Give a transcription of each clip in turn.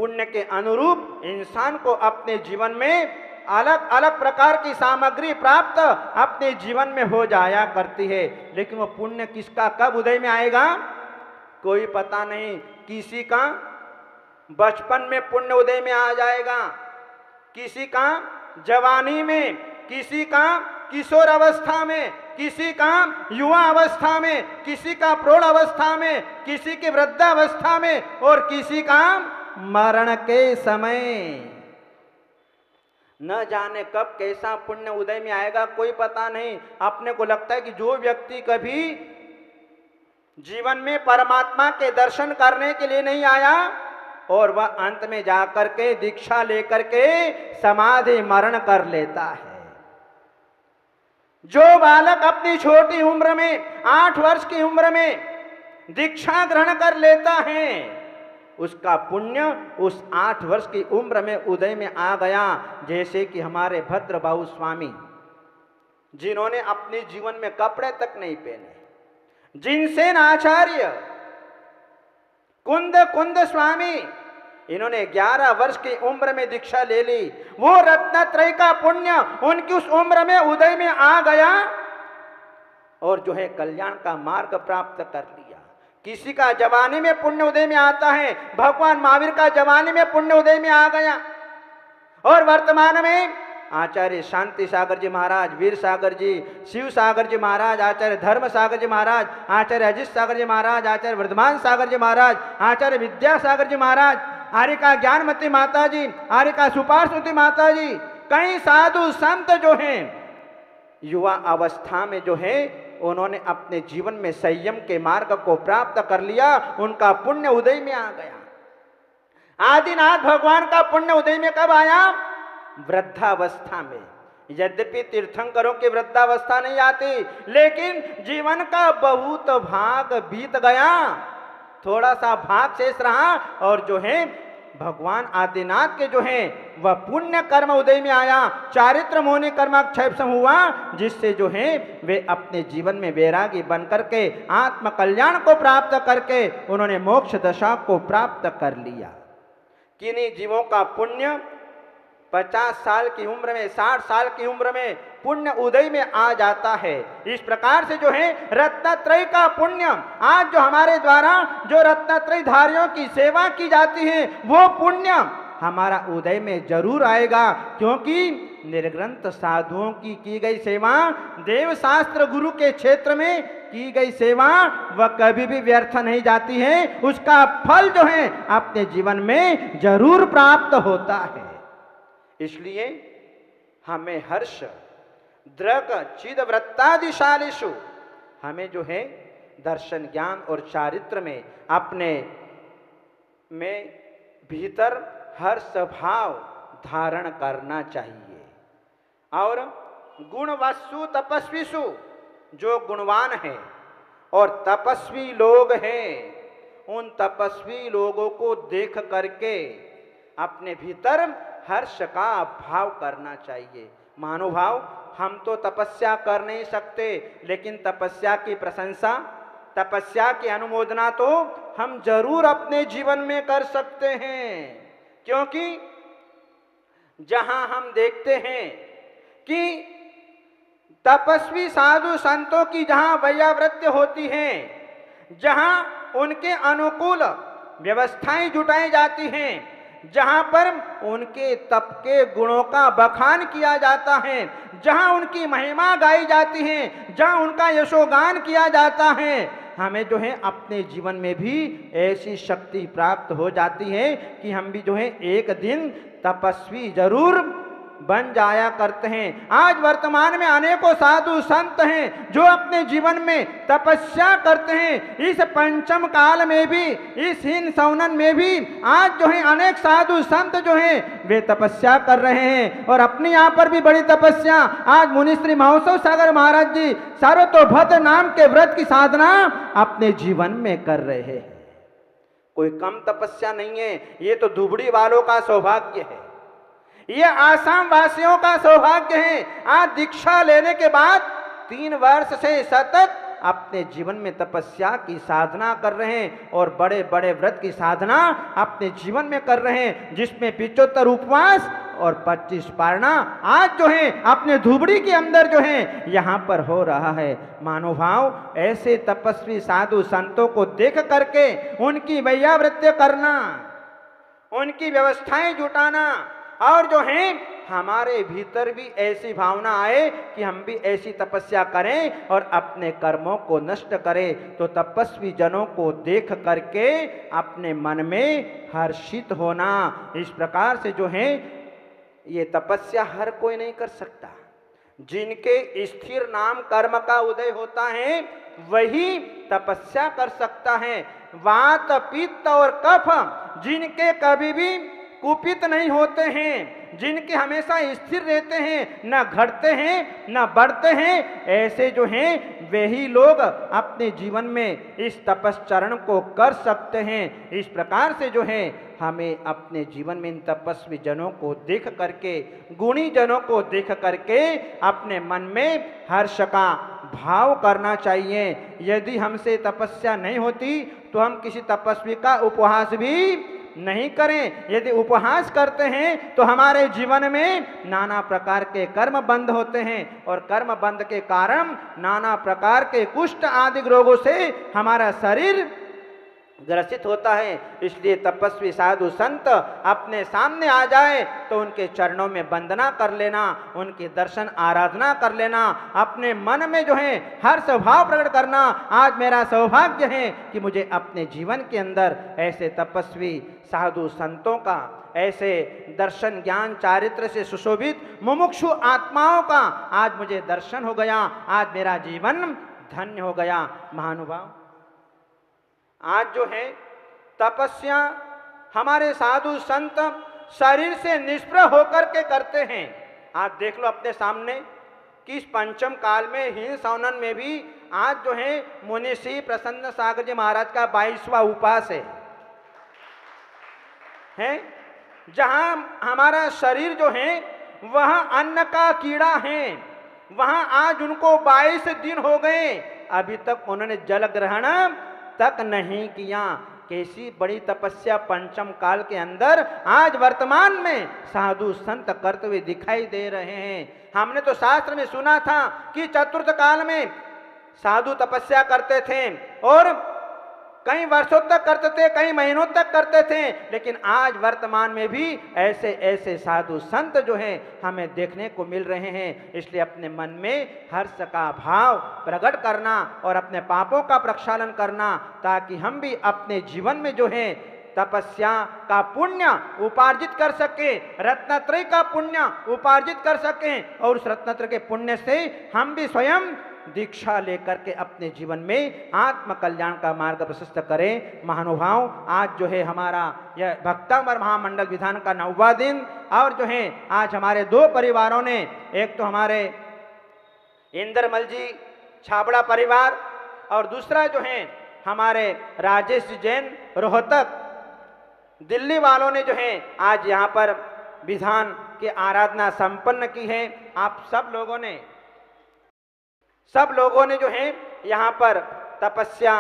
पुण्य के अनुरूप इंसान को अपने जीवन में अलग अलग प्रकार की सामग्री प्राप्त अपने जीवन में हो जाया करती है। लेकिन वो पुण्य किसका कब उदय में आएगा कोई पता नहीं। किसी का बचपन में पुण्य उदय में आ जाएगा, किसी का जवानी में, किसी का किशोर अवस्था में, किसी का युवा अवस्था में, किसी का प्रौढ़ अवस्था में, किसी की वृद्धावस्था में और किसी का मरण के समय। न जाने कब कैसा पुण्य उदय में आएगा कोई पता नहीं। अपने को लगता है कि जो व्यक्ति कभी जीवन में परमात्मा के दर्शन करने के लिए नहीं आया और वह अंत में जाकर के दीक्षा लेकर के समाधि मरण कर लेता है। जो बालक अपनी छोटी उम्र में 8 वर्ष की उम्र में दीक्षा ग्रहण कर लेता है, उसका पुण्य उस 8 वर्ष की उम्र में उदय में आ गया। जैसे कि हमारे भद्रबाहु स्वामी, जिन्होंने अपने जीवन में कपड़े तक नहीं पहने, जिनसेन आचार्य, कुंद स्वामी, इन्होंने 11 वर्ष की उम्र में दीक्षा ले ली। वो रत्नत्रय का पुण्य उनकी उस उम्र में उदय में आ गया और जो है कल्याण का मार्ग प्राप्त कर लिया। किसी का जवानी में पुण्य उदय में आता है, भगवान महावीर का जवानी में पुण्य उदय में आ गया और वर्तमान में आचार्य शांति सागर जी महाराज, वीर सागर जी, शिव सागर जी महाराज, आचार्य धर्म सागर जी महाराज, आचार्य अजित सागर जी महाराज, आचार्य वर्धमान सागर जी महाराज, आचार्य विद्या सागर जी महाराज, आर्यका ज्ञानमती माता जी, आर्यका सुपार्श्वती माता जी, कई साधु संत जो हैं युवा अवस्था में जो है उन्होंने अपने जीवन में संयम के मार्ग को प्राप्त कर लिया, उनका पुण्य उदय में आ गया। आदिनाथ भगवान का पुण्य उदय में कब आया? वृद्धावस्था में। यद्यपि तीर्थंकरों की वृद्धावस्था नहीं आती, लेकिन जीवन का बहुत भाग बीत गया, थोड़ा सा भाग शेष रहा और जो है भगवान आदिनाथ के जो है वह पुण्य कर्म उदय में आया, चारित्र मोनि कर्माक्षेपम हुआ, जिससे जो है वे अपने जीवन में वैरागी बन करके आत्म कल्याण को प्राप्त करके उन्होंने मोक्ष दशा को प्राप्त कर लिया। किन्हीं जीवों का पुण्य 50 साल की उम्र में, 60 साल की उम्र में पुण्य उदय में आ जाता है। इस प्रकार से जो है रत्नत्रय का पुण्य, आज जो हमारे द्वारा जो रत्नत्रय धारियों की सेवा की जाती है वो पुण्य हमारा उदय में जरूर आएगा, क्योंकि निर्ग्रंथ साधुओं की गई सेवा, देव शास्त्र गुरु के क्षेत्र में की गई सेवा वह कभी भी व्यर्थ नहीं जाती है, उसका फल जो है अपने जीवन में जरूर प्राप्त होता है। इसलिए हमें हर्ष द्रग चिद वृत्तादिशालिषु, हमें जो है दर्शन ज्ञान और चारित्र में अपने में भीतर हर्ष भाव धारण करना चाहिए। और गुणवस्सु तपस्वीसु, जो गुणवान हैं और तपस्वी लोग हैं, उन तपस्वी लोगों को देख करके अपने भीतर हर्ष का भाव करना चाहिए। महानुभाव, हम तो तपस्या कर नहीं सकते, लेकिन तपस्या की प्रशंसा, तपस्या की अनुमोदना तो हम जरूर अपने जीवन में कर सकते हैं। क्योंकि जहां हम देखते हैं कि तपस्वी साधु संतों की जहां वैयावृत्ति होती है, जहां उनके अनुकूल व्यवस्थाएं जुटाई जाती हैं, जहां पर उनके तप के गुणों का बखान किया जाता है, जहां उनकी महिमा गाई जाती है, जहां उनका यशोगान किया जाता है, हमें जो है अपने जीवन में भी ऐसी शक्ति प्राप्त हो जाती है कि हम भी जो है एक दिन तपस्वी जरूर बन जाया करते हैं। आज वर्तमान में अनेकों साधु संत हैं जो अपने जीवन में तपस्या करते हैं। इस पंचम काल में भी, इस हीन सौनन में भी आज जो है अनेक साधु संत जो हैं वे तपस्या कर रहे हैं और अपने यहाँ पर भी बड़ी तपस्या। आज मुनिश्री महोत्सव सागर महाराज जी सर्वतोभद्र नाम के व्रत की साधना अपने जीवन में कर रहे हैं। कोई कम तपस्या नहीं है, ये तो दुबड़ी वालों का सौभाग्य है, ये आसाम वासियों का सौभाग्य है। आज दीक्षा लेने के बाद 3 वर्ष से सतत अपने जीवन में तपस्या की साधना कर रहे हैं और बड़े बड़े व्रत की साधना अपने जीवन में कर रहे हैं, जिसमें 75 उपवास और 25 पारणा आज जो है अपने धुबड़ी के अंदर जो है यहाँ पर हो रहा है। मानवभाव, ऐसे तपस्वी साधु संतों को देख करके उनकी वैयावृत्ति करना, उनकी व्यवस्थाएं जुटाना और जो है हमारे भीतर भी ऐसी भावना आए कि हम भी ऐसी तपस्या करें और अपने कर्मों को नष्ट करें, तो तपस्वी जनों को देख करके अपने मन में हर्षित होना। इस प्रकार से जो है ये तपस्या हर कोई नहीं कर सकता। जिनके स्थिर नाम कर्म का उदय होता है वही तपस्या कर सकता है। वात पित्त और कफ जिनके कभी भी कुपित नहीं होते हैं, जिनके हमेशा स्थिर रहते हैं, न घटते हैं न बढ़ते हैं, ऐसे जो हैं वही लोग अपने जीवन में इस तपश्चरण को कर सकते हैं। इस प्रकार से जो है हमें अपने जीवन में इन तपस्वी जनों को देख करके, गुणी जनों को देख करके अपने मन में हर्ष का भाव करना चाहिए। यदि हमसे तपस्या नहीं होती तो हम किसी तपस्वी का उपहास भी नहीं करें। यदि उपहास करते हैं तो हमारे जीवन में नाना प्रकार के कर्म बंद होते हैं और कर्म बंद के कारण नाना प्रकार के कुष्ठ आदि रोगों से हमारा शरीर ग्रसित होता है। इसलिए तपस्वी साधु संत अपने सामने आ जाए तो उनके चरणों में वंदना कर लेना, उनके दर्शन आराधना कर लेना, अपने मन में जो है हर्ष भाव प्रकट करना। आज मेरा सौभाग्य है कि मुझे अपने जीवन के अंदर ऐसे तपस्वी साधु संतों का, ऐसे दर्शन ज्ञान चारित्र से सुशोभित मुमुक्षु आत्माओं का आज मुझे दर्शन हो गया। आज मेरा जीवन धन्य हो गया। महानुभाव, आज जो है तपस्या हमारे साधु संत शरीर से निष्प्रह होकर के करते हैं। आज देख लो अपने सामने कि इस पंचम काल में हीन सौनन में भी आज जो है मुनि श्री प्रसन्न सागर जी महाराज का 22वां उपास है, जहां हमारा शरीर जो है वह अन्न का कीड़ा है। वहां आज उनको 22 दिन हो गए, अभी तक उन्होंने जल ग्रहण तक नहीं किया। कैसी बड़ी तपस्या पंचम काल के अंदर आज वर्तमान में साधु संत करते हुए दिखाई दे रहे हैं। हमने तो शास्त्र में सुना था कि चतुर्थ काल में साधु तपस्या करते थे और कई वर्षों तक करते थे, कई महीनों तक करते थे, लेकिन आज वर्तमान में भी ऐसे ऐसे साधु संत जो हैं हमें देखने को मिल रहे हैं। इसलिए अपने मन में हर्ष का भाव प्रकट करना और अपने पापों का प्रक्षालन करना, ताकि हम भी अपने जीवन में जो है तपस्या का पुण्य उपार्जित कर सके, रत्नत्रय का पुण्य उपार्जित कर सकें और उस रत्नत्रय के पुण्य से हम भी स्वयं दीक्षा लेकर के अपने जीवन में आत्म कल्याण का मार्ग प्रशस्त करें। महानुभाव, आज जो है हमारा यह भक्तामर महामंडल विधान का 9वां दिन और जो है आज हमारे 2 परिवारों ने, एक तो हमारे इंद्रमल जी छाबड़ा परिवार और दूसरा जो है हमारे राजेश जैन रोहतक दिल्ली वालों ने जो है आज यहाँ पर विधान की आराधना संपन्न की है। आप सब लोगों ने जो है यहाँ पर तपस्या,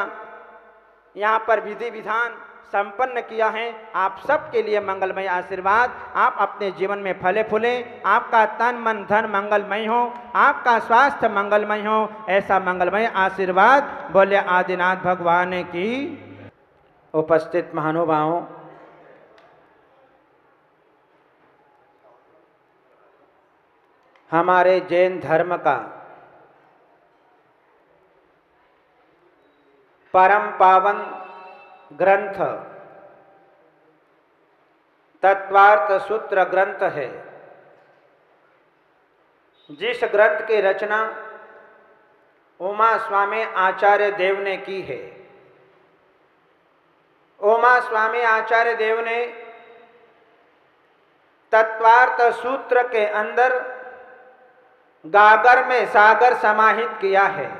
यहाँ पर विधि विधान संपन्न किया है। आप सबके लिए मंगलमय आशीर्वाद। आप अपने जीवन में फले फूले, आपका तन मन धन मंगलमय हो, आपका स्वास्थ्य मंगलमय हो, ऐसा मंगलमय आशीर्वाद बोले आदिनाथ भगवान की। उपस्थित महानुभावों, हमारे जैन धर्म का परम पावन ग्रंथ तत्वार्थ सूत्र ग्रंथ है, जिस ग्रंथ की रचना उमा स्वामी आचार्य देव ने की है। उमा स्वामी आचार्य देव ने तत्वार्थ सूत्र के अंदर गागर में सागर समाहित किया है।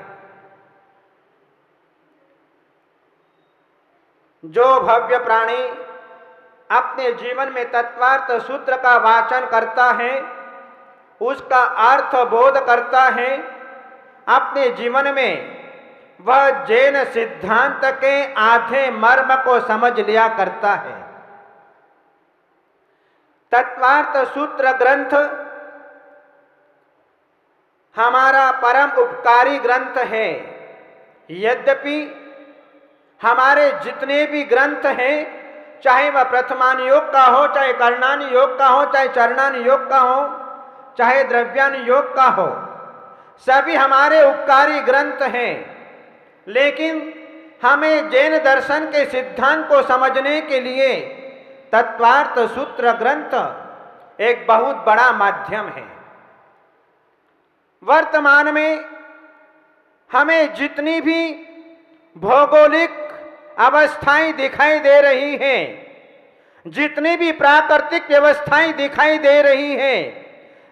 जो भव्य प्राणी अपने जीवन में तत्वार्थ सूत्र का वाचन करता है, उसका अर्थ बोध करता है, अपने जीवन में वह जैन सिद्धांत के आधे मर्म को समझ लिया करता है। तत्वार्थ सूत्र ग्रंथ हमारा परम उपकारी ग्रंथ है। यद्यपि हमारे जितने भी ग्रंथ हैं, चाहे वह प्रथमानि योग का हो, चाहे करणानि योग का हो, चाहे चरणानि योग का हो, चाहे द्रव्यानि योग का हो, सभी हमारे उपकारी ग्रंथ हैं। लेकिन हमें जैन दर्शन के सिद्धांत को समझने के लिए तत्वार्थ सूत्र ग्रंथ एक बहुत बड़ा माध्यम है। वर्तमान में हमें जितनी भी भौगोलिक अवस्थाएं दिखाई दे रही हैं, जितनी भी प्राकृतिक व्यवस्थाएं दिखाई दे रही हैं,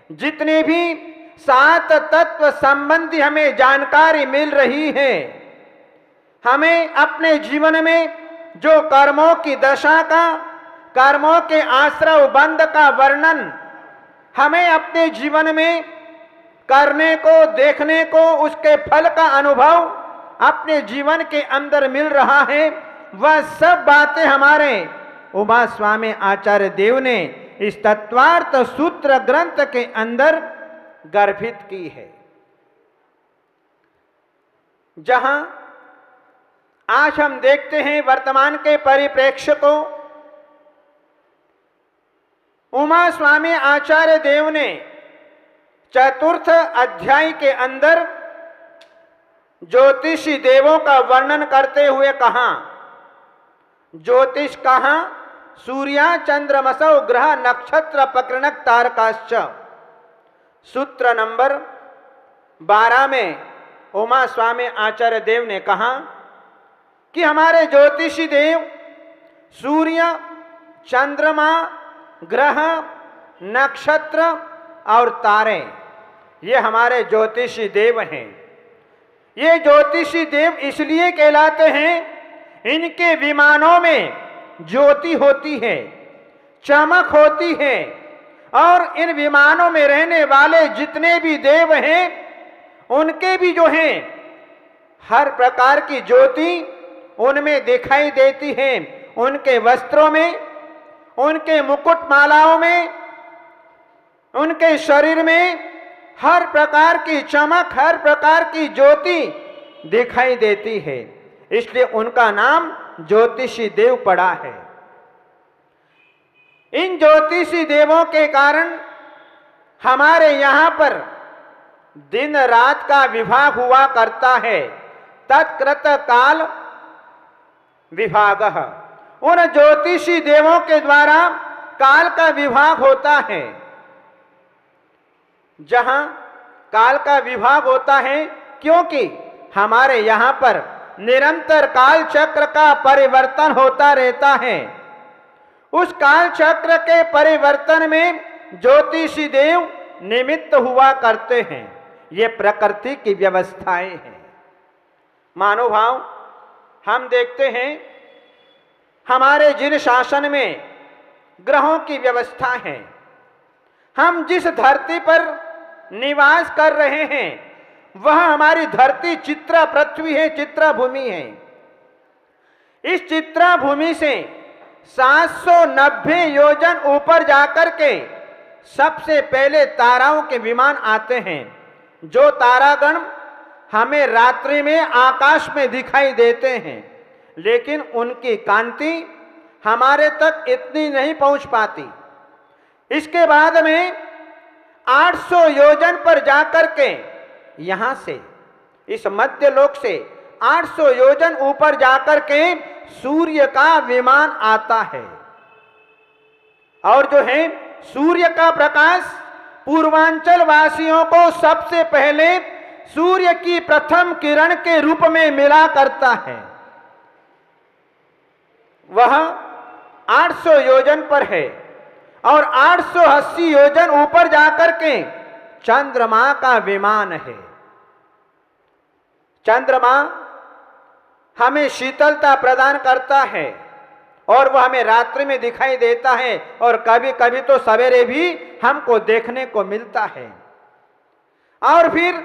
जितने भी 7 तत्व संबंधी हमें जानकारी मिल रही है, हमें अपने जीवन में जो कर्मों की दशा का, कर्मों के आश्रव बंध का वर्णन हमें अपने जीवन में करने को, देखने को, उसके फल का अनुभव अपने जीवन के अंदर मिल रहा है, वह सब बातें हमारे उमा स्वामी आचार्य देव ने इस तत्वार्थ सूत्र ग्रंथ के अंदर गर्भित की है। जहां आज हम देखते हैं वर्तमान के परिप्रेक्ष्य को, उमा स्वामी आचार्य देव ने चतुर्थ अध्याय के अंदर ज्योतिषी देवों का वर्णन करते हुए कहा, ज्योतिष कहा सूर्या चंद्रमसौ ग्रह नक्षत्र पकृणक तारकाश्च। सूत्र नंबर 12 में उमा स्वामी आचार्य देव ने कहा कि हमारे ज्योतिषी देव सूर्य, चंद्रमा, ग्रह, नक्षत्र और तारे, ये हमारे ज्योतिषी देव हैं। ये ज्योतिषी देव इसलिए कहलाते हैं, इनके विमानों में ज्योति होती है, चमक होती है, और इन विमानों में रहने वाले जितने भी देव हैं, उनके भी जो हैं हर प्रकार की ज्योति उनमें दिखाई देती है। उनके वस्त्रों में, उनके मुकुटमालाओं में, उनके शरीर में हर प्रकार की चमक, हर प्रकार की ज्योति दिखाई देती है। इसलिए उनका नाम ज्योतिषी देव पड़ा है। इन ज्योतिषी देवों के कारण हमारे यहाँ पर दिन रात का विभाग हुआ करता है। तत्कृत काल विभागः, उन ज्योतिषी देवों के द्वारा काल का विभाग होता है। जहां काल का विभाग होता है, क्योंकि हमारे यहाँ पर निरंतर काल चक्र का परिवर्तन होता रहता है। उस काल चक्र के परिवर्तन में ज्योतिषी देव निमित्त हुआ करते हैं। ये प्रकृति की व्यवस्थाएं हैं। मानोभाव, हम देखते हैं हमारे जिन शासन में ग्रहों की व्यवस्था है, हम जिस धरती पर निवास कर रहे हैं, वह हमारी धरती चित्रा पृथ्वी है, चित्रा भूमि है। इस चित्रा भूमि से 790 योजन ऊपर जाकर के सबसे पहले ताराओं के विमान आते हैं। जो तारागण हमें रात्रि में आकाश में दिखाई देते हैं, लेकिन उनकी कांति हमारे तक इतनी नहीं पहुंच पाती। इसके बाद में 800 योजन पर जाकर के यहां से, इस मध्य लोक से 800 योजन ऊपर जाकर के सूर्य का विमान आता है। और जो है सूर्य का प्रकाश पूर्वांचल वासियों को सबसे पहले सूर्य की प्रथम किरण के रूप में मिला करता है। वह 800 योजन पर है और 880 योजन ऊपर जाकर के चंद्रमा का विमान है। चंद्रमा हमें शीतलता प्रदान करता है और वह हमें रात्रि में दिखाई देता है, और कभी कभी तो सवेरे भी हमको देखने को मिलता है। और फिर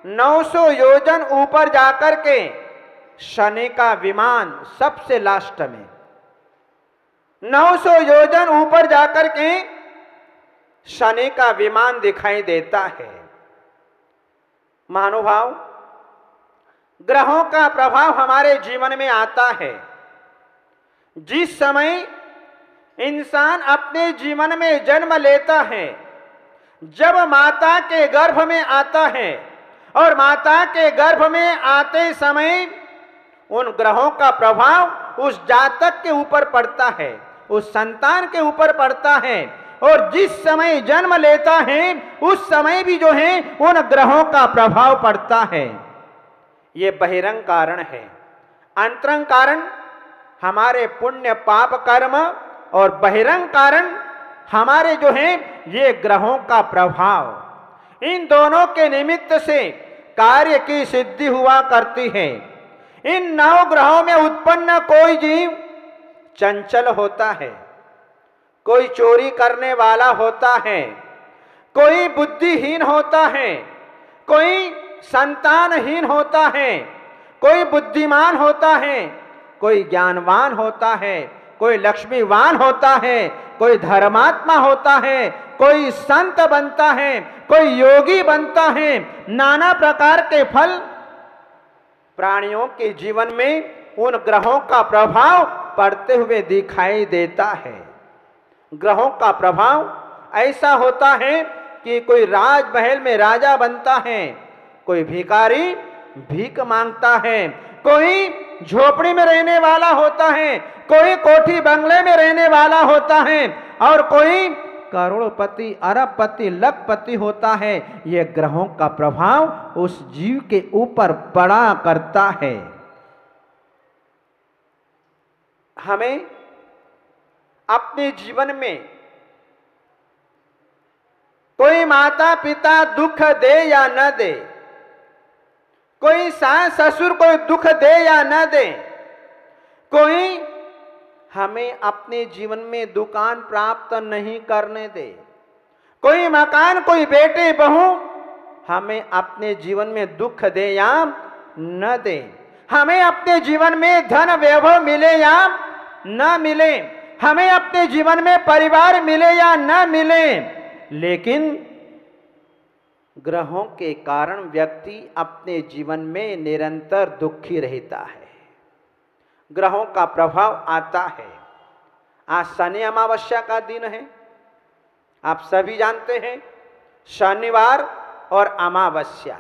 900 योजन ऊपर जाकर के शनि का विमान सबसे लास्ट में 900 योजन ऊपर जाकर के शनि का विमान दिखाई देता है। महानुभाव, ग्रहों का प्रभाव हमारे जीवन में आता है। जिस समय इंसान अपने जीवन में जन्म लेता है, जब माता के गर्भ में आता है और माता के गर्भ में आते समय उन ग्रहों का प्रभाव उस जातक के ऊपर पड़ता है, उस संतान के ऊपर पड़ता है। और जिस समय जन्म लेता है उस समय भी जो है उन ग्रहों का प्रभाव पड़ता है। ये बहिरंग कारण है। अंतरंग कारण हमारे पुण्य पाप कर्म और बहिरंग कारण हमारे जो है ये ग्रहों का प्रभाव। इन दोनों के निमित्त से कार्य की सिद्धि हुआ करती है। इन 9 ग्रहों में उत्पन्न कोई जीव चंचल होता है, कोई चोरी करने वाला होता है, कोई बुद्धिहीन होता है, कोई संतानहीन होता है, कोई बुद्धिमान होता है, कोई ज्ञानवान होता है, कोई लक्ष्मीवान होता है, कोई धर्मात्मा होता है, कोई संत बनता है, कोई योगी बनता है। नाना प्रकार के फल प्राणियों के जीवन में उन ग्रहों का प्रभाव पड़ते हुए दिखाई देता है। ग्रहों का प्रभाव ऐसा होता है कि कोई राजमहल में राजा बनता है, कोई भिखारी भीख मांगता है, कोई झोपड़ी में रहने वाला होता है, कोई कोठी बंगले में रहने वाला होता है और कोई करोड़पति, अरबपति, लखपति होता है। यह ग्रहों का प्रभाव उस जीव के ऊपर पड़ा करता है। हमें अपने जीवन में कोई माता पिता दुख दे या न दे, कोई सास ससुर कोई दुख दे या न दे, कोई हमें अपने जीवन में दुकान प्राप्त नहीं करने दे, कोई मकान, कोई बेटे बहू हमें अपने जीवन में दुख दे या न दे, हमें अपने जीवन में धन वैभव मिले या न मिले, हमें अपने जीवन में परिवार मिले या न मिले, लेकिन ग्रहों के कारण व्यक्ति अपने जीवन में निरंतर दुखी रहता है। ग्रहों का प्रभाव आता है। आज शनि अमावस्या का दिन है, आप सभी जानते हैं। शनिवार और अमावस्या